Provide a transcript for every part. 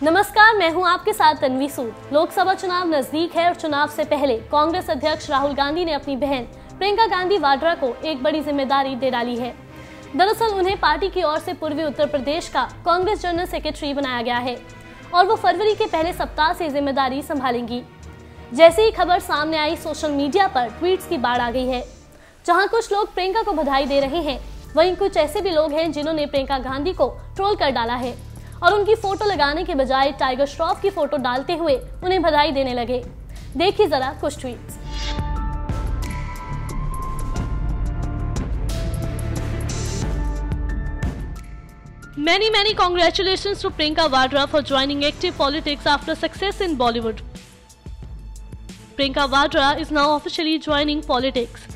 नमस्कार, मैं हूं आपके साथ तन्वी सूद। लोकसभा चुनाव नजदीक है और चुनाव से पहले कांग्रेस अध्यक्ष राहुल गांधी ने अपनी बहन प्रियंका गांधी वाड्रा को एक बड़ी जिम्मेदारी दे डाली है। दरअसल उन्हें पार्टी की ओर से पूर्वी उत्तर प्रदेश का कांग्रेस जनरल सेक्रेटरी बनाया गया है और वो फरवरी के पहले सप्ताह से जिम्मेदारी संभालेंगी। जैसे ही खबर सामने आई, सोशल मीडिया पर ट्वीट्स की बाढ़ आ गई है। जहां कुछ लोग प्रियंका को बधाई दे रहे हैं, वहीं कुछ ऐसे भी लोग हैं जिन्होंने प्रियंका गांधी को ट्रोल कर डाला है और उनकी फोटो लगाने के बजाय टाइगर श्रॉफ की फोटो डालते हुए उन्हें बधाई देने लगे। देखिए जरा कुछ tweets. Many congratulations to Priyanka Vadra for joining active politics after success in Bollywood. Priyanka Vadra is now officially joining politics.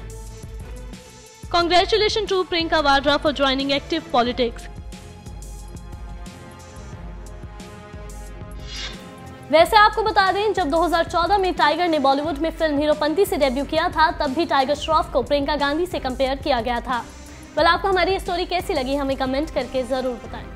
Congratulations to Priyanka Vadra for joining active politics. वैसे आपको बता दें, जब 2014 में टाइगर ने बॉलीवुड में फिल्म हीरोपंती से debut किया था, तब भी टाइगर श्रॉफ को प्रियंका गांधी से कंपेयर किया गया था। वेल, आपको हमारी स्टोरी कैसी लगी हमें कमेंट करके जरूर बताएं।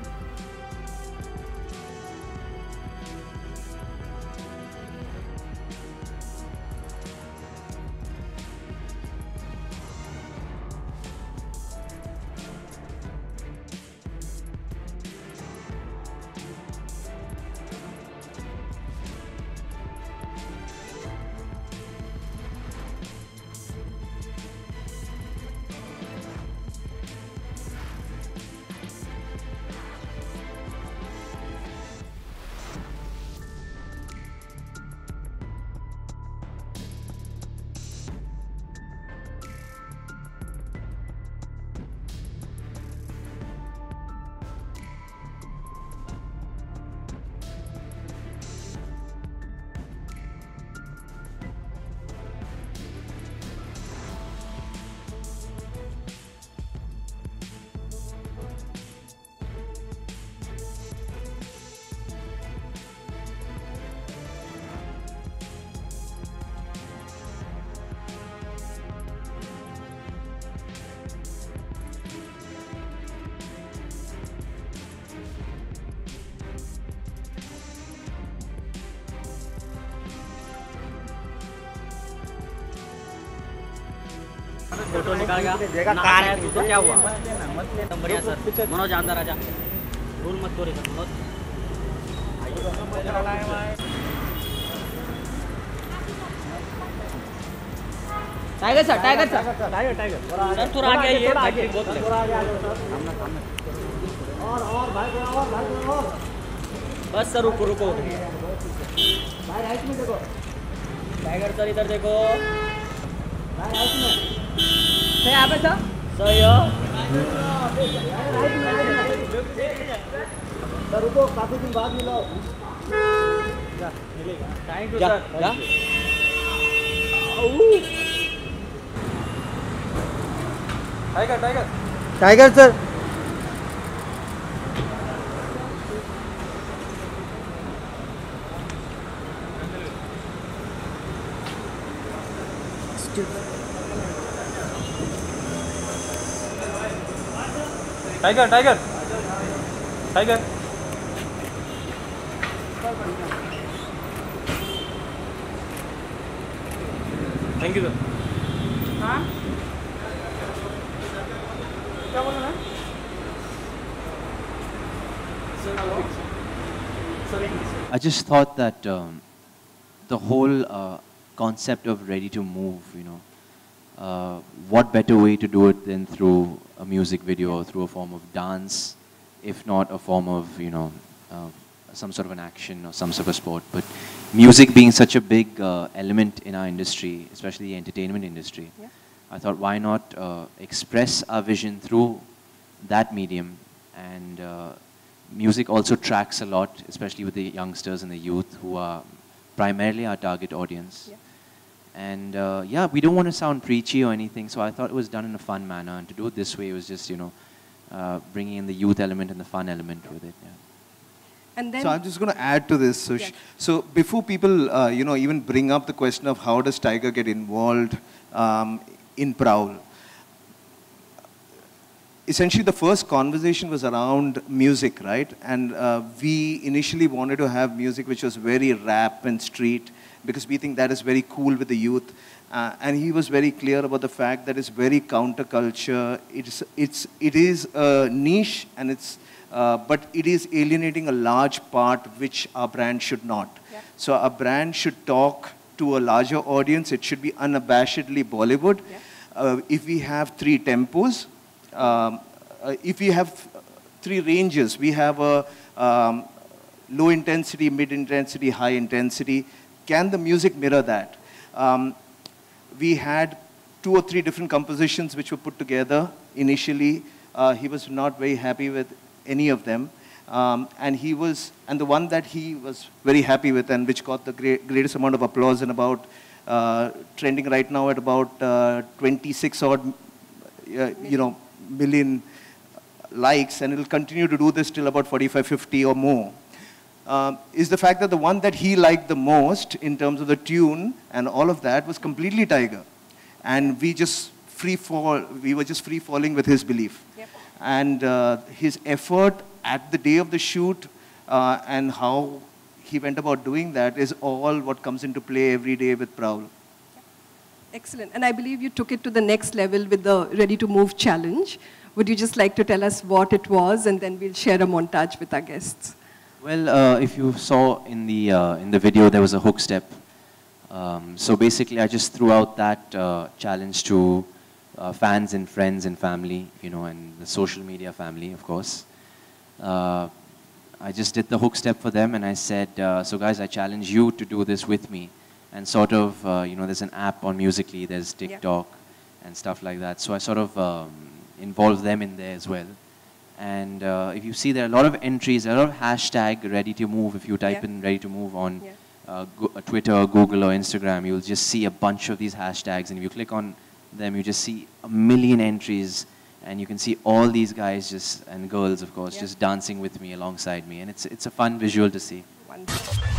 फोटो निकाल गया ना आया तो क्या हुआ? बढ़िया सर, मनोज आंदा राजा रूल मत तोड़े sir. Manoj tiger sir, tiger sir, tiger tiger sir थोड़ा आगे आइए, बैटरी बहुत है। और भाई और बस सर, रुको रुको भाई, राइट में देखो टाइगर सर, इधर देखो भाई, राइट में यहाँ पे सर, सही हो सर, रुको काफी दिन बाद मिलो। Thank you sir. Tiger tiger tiger sir, tiger tiger tiger thank you sir. हाँ क्या बोल रहे हैं? I just thought that the whole concept of Ready to Move, what better way to do it than through a music video or through a form of dance, if not a form of, some sort of an action or some sort of sport. But music being such a big element in our industry, especially the entertainment industry, yeah. I thought why not express our vision through that medium. And music also tracks a lot, especially with the youngsters and the youth who are primarily our target audience. Yeah. And yeah, we don't want to sound preachy or anything, so I thought it was done in a fun manner, and to do it this way was just, bringing in the youth element and the fun element with it. Yeah. And then so I'm just going to add to this. So, yeah. So before people, even bring up the question of how does Tiger get involved in Prowl, essentially the first conversation was around music, right? And we initially wanted to have music which was very rap and street, because we think that is very cool with the youth. And he was very clear about the fact that it's very counterculture. It is a niche, and but it is alienating a large part which our brand should not. Yeah. So our brand should talk to a larger audience. It should be unabashedly Bollywood. Yeah. If we have 3 tempos, if we have 3 ranges, we have a low intensity, mid intensity, high intensity. Can the music mirror that? We had 2 or 3 different compositions which were put together initially. He was not very happy with any of them. And the one that he was very happy with, and which got the greatest amount of applause, and about trending right now at about 26 odd, million likes, and it will continue to do this till about 45, 50 or more, is the fact that the one that he liked the most in terms of the tune and all of that was completely Tiger. And we were just free falling with his belief. Yep. And his effort at the day of the shoot and how he went about doing that is all what comes into play every day with Prowl. Excellent. And I believe you took it to the next level with the Ready to Move challenge. Would you just like to tell us what it was, and then we'll share a montage with our guests? Well, if you saw in the video, there was a hook step. So basically, I just threw out that challenge to fans and friends and family, and the social media family, of course. I just did the hook step for them, and I said, so guys, I challenge you to do this with me. And sort of, there's an app on Musical.ly, there's TikTok, and stuff like that. So I sort of involved them in there as well. And if you see, there are a lot of entries, a lot of hashtag Ready to Move. If you type in Ready to Move on Twitter, Google, or Instagram, you'll just see a bunch of these hashtags. And if you click on them, you just see a million entries. And you can see all these guys and girls, of course, just dancing with me alongside me. And it's a fun visual to see. Wonderful.